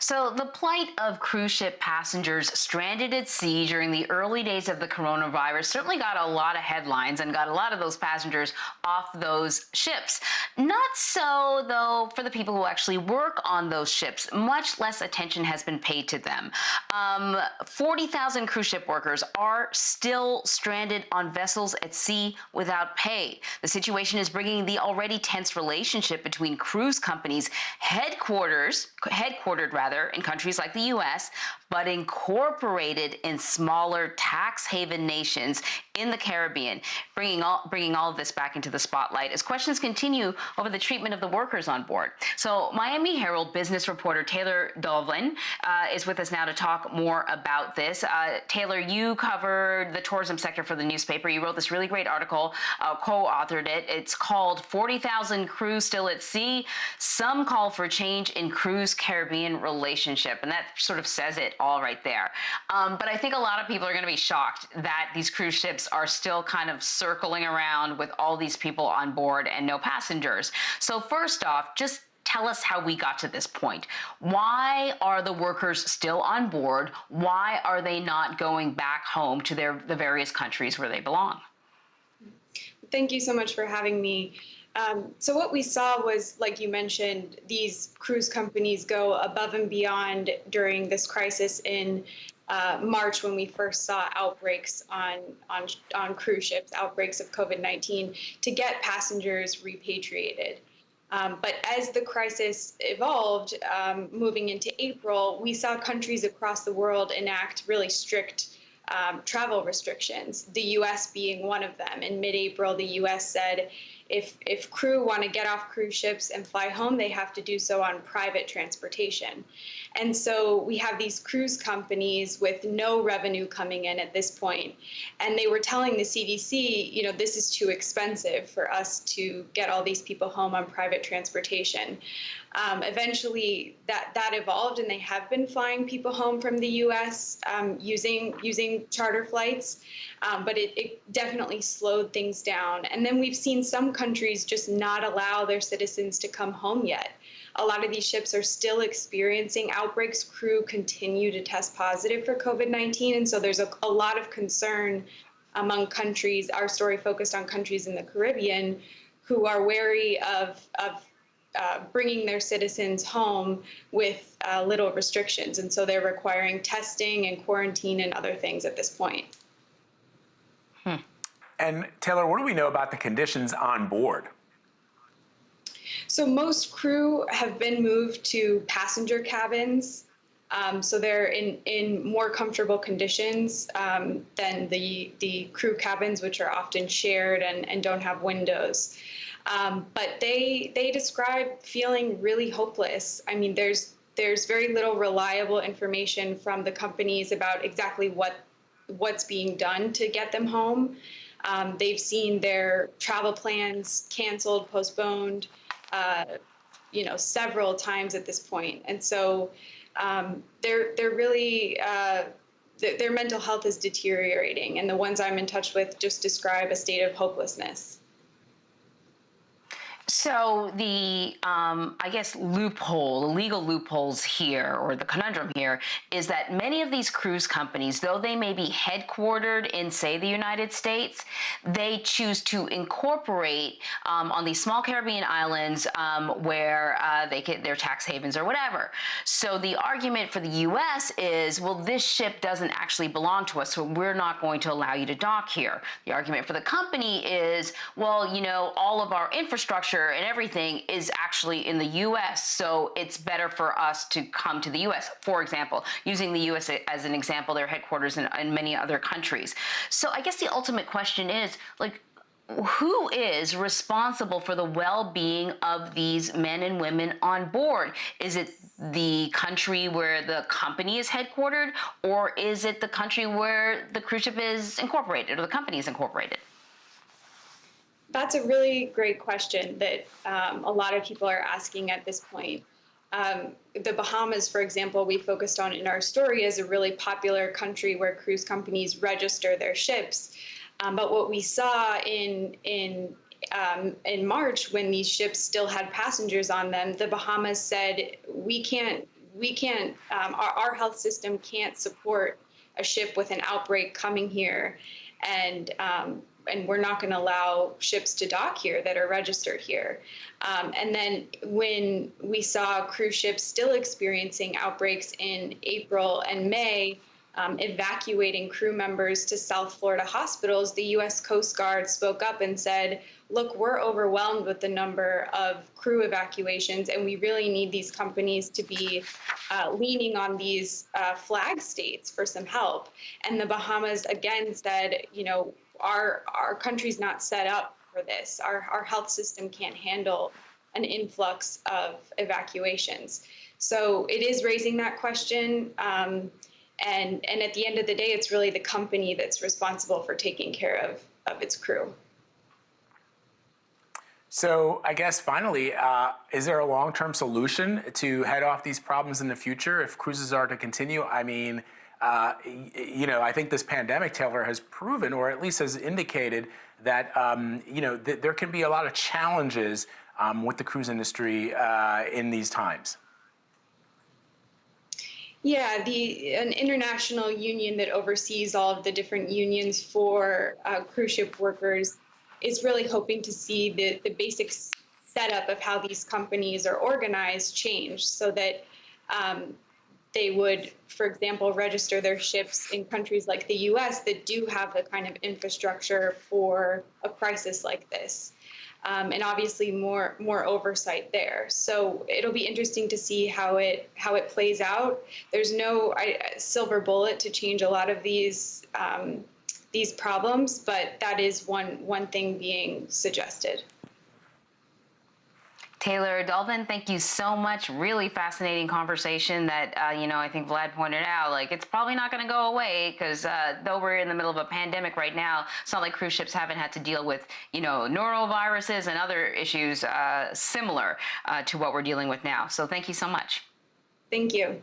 So the plight of cruise ship passengers stranded at sea during the early days of the coronavirus certainly got a lot of headlines and got a lot of those passengers off those ships. Not so, though, for the people who actually work on those ships. Much less attention has been paid to them. 40,000 cruise ship workers are still stranded on vessels at sea without pay. The situation is bringing the already tense relationship between cruise companies headquartered in countries like the U.S., but incorporated in smaller tax haven nations in the Caribbean, bringing all of this back into the spotlight as questions continue over the treatment of the workers on board. So Miami Herald business reporter Taylor Dolven is with us now to talk more about this. Taylor, you covered the tourism sector for the newspaper. You wrote this really great article, co-authored it. It's called 40,000 Crews Still at Sea. Some call for change in cruise-Caribbean relationship. And that sort of says it all right there. But I think a lot of people are going to be shocked that these cruise ships are still kind of circling around with all these people on board and no passengers. So first off, just tell us how we got to this point. Why are the workers still on board? Why are they not going back home to the various countries where they belong? Thank you so much for having me. So what we saw was, like you mentioned, these cruise companies go above and beyond during this crisis in March, when we first saw outbreaks on cruise ships, outbreaks of COVID-19, to get passengers repatriated. But as the crisis evolved, moving into April, we saw countries across the world enact really strict travel restrictions, the U.S. being one of them. In mid-April, the U.S. said if crew want to get off cruise ships and fly home, they have to do so on private transportation. And so we have these cruise companies with no revenue coming in at this point. And they were telling the CDC, you know, this is too expensive for us to get all these people home on private transportation. Eventually, that evolved, and they have been flying people home from the U.S. Using charter flights, but it definitely slowed things down. And then we've seen some countries just not allow their citizens to come home yet. A lot of these ships are still experiencing outbreaks. Crew continue to test positive for COVID-19, and so there's a lot of concern among countries. Our story focused on countries in the Caribbean who are wary of bringing their citizens home with little restrictions. And so they're requiring testing and quarantine and other things at this point. And Taylor, what do we know about the conditions on board? So most crew have been moved to passenger cabins. So they're in more comfortable conditions than the crew cabins, which are often shared and don't have windows. But they describe feeling really hopeless. I mean, there's very little reliable information from the companies about exactly what's being done to get them home. They've seen their travel plans canceled, postponed, several times at this point. And so they're really, their mental health is deteriorating. And the ones I'm in touch with just describe a state of hopelessness. So the, I guess, loophole, the legal loopholes here, or the conundrum here, is that many of these cruise companies, though they may be headquartered in, say, the United States, they choose to incorporate on these small Caribbean islands where they get their tax havens or whatever. So the argument for the U.S. is, well, this ship doesn't actually belong to us, so we're not going to allow you to dock here. The argument for the company is, well, you know, all of our infrastructure and everything is actually in the U.S., so it's better for us to come to the U.S. For example, using the U.S. as an example, their headquarters in many other countries. So I guess the ultimate question is, like, who is responsible for the well-being of these men and women on board? Is it the country where the company is headquartered, or is it the country where the cruise ship is incorporated or the company is incorporated? That's a really great question that a lot of people are asking at this point. The Bahamas, for example, we focused on in our story as a really popular country where cruise companies register their ships. But what we saw in March, when these ships still had passengers on them, the Bahamas said, we can't we can't, our health system can't support a ship with an outbreak coming here, and we're not going to allow ships to dock here that are registered here. And then when we saw cruise ships still experiencing outbreaks in April and May, evacuating crew members to South Florida hospitals, the U.S. Coast Guard spoke up and said, look, we're overwhelmed with the number of crew evacuations, and we really need these companies to be leaning on these flag states for some help. And the Bahamas again said, our country's not set up for this. Our health system can't handle an influx of evacuations. So it is raising that question. And at the end of the day, it's really the company that's responsible for taking care of its crew. So I guess finally, is there a long-term solution to head off these problems in the future if cruises are to continue? I mean, I think this pandemic, Taylor, has proven, or at least has indicated, that there can be a lot of challenges with the cruise industry in these times. Yeah, an international union that oversees all of the different unions for cruise ship workers is really hoping to see the basic setup of how these companies are organized change, so that they would, for example, register their ships in countries like the U.S. that do have the kind of infrastructure for a crisis like this. And obviously more oversight there. So it'll be interesting to see how it plays out. There's no silver bullet to change a lot of these problems, but that is one thing being suggested. Taylor Dolven, thank you so much. Really fascinating conversation that, I think Vlad pointed out, like, it's probably not going to go away because though we're in the middle of a pandemic right now, it's not like cruise ships haven't had to deal with, noroviruses and other issues similar to what we're dealing with now. So thank you so much. Thank you.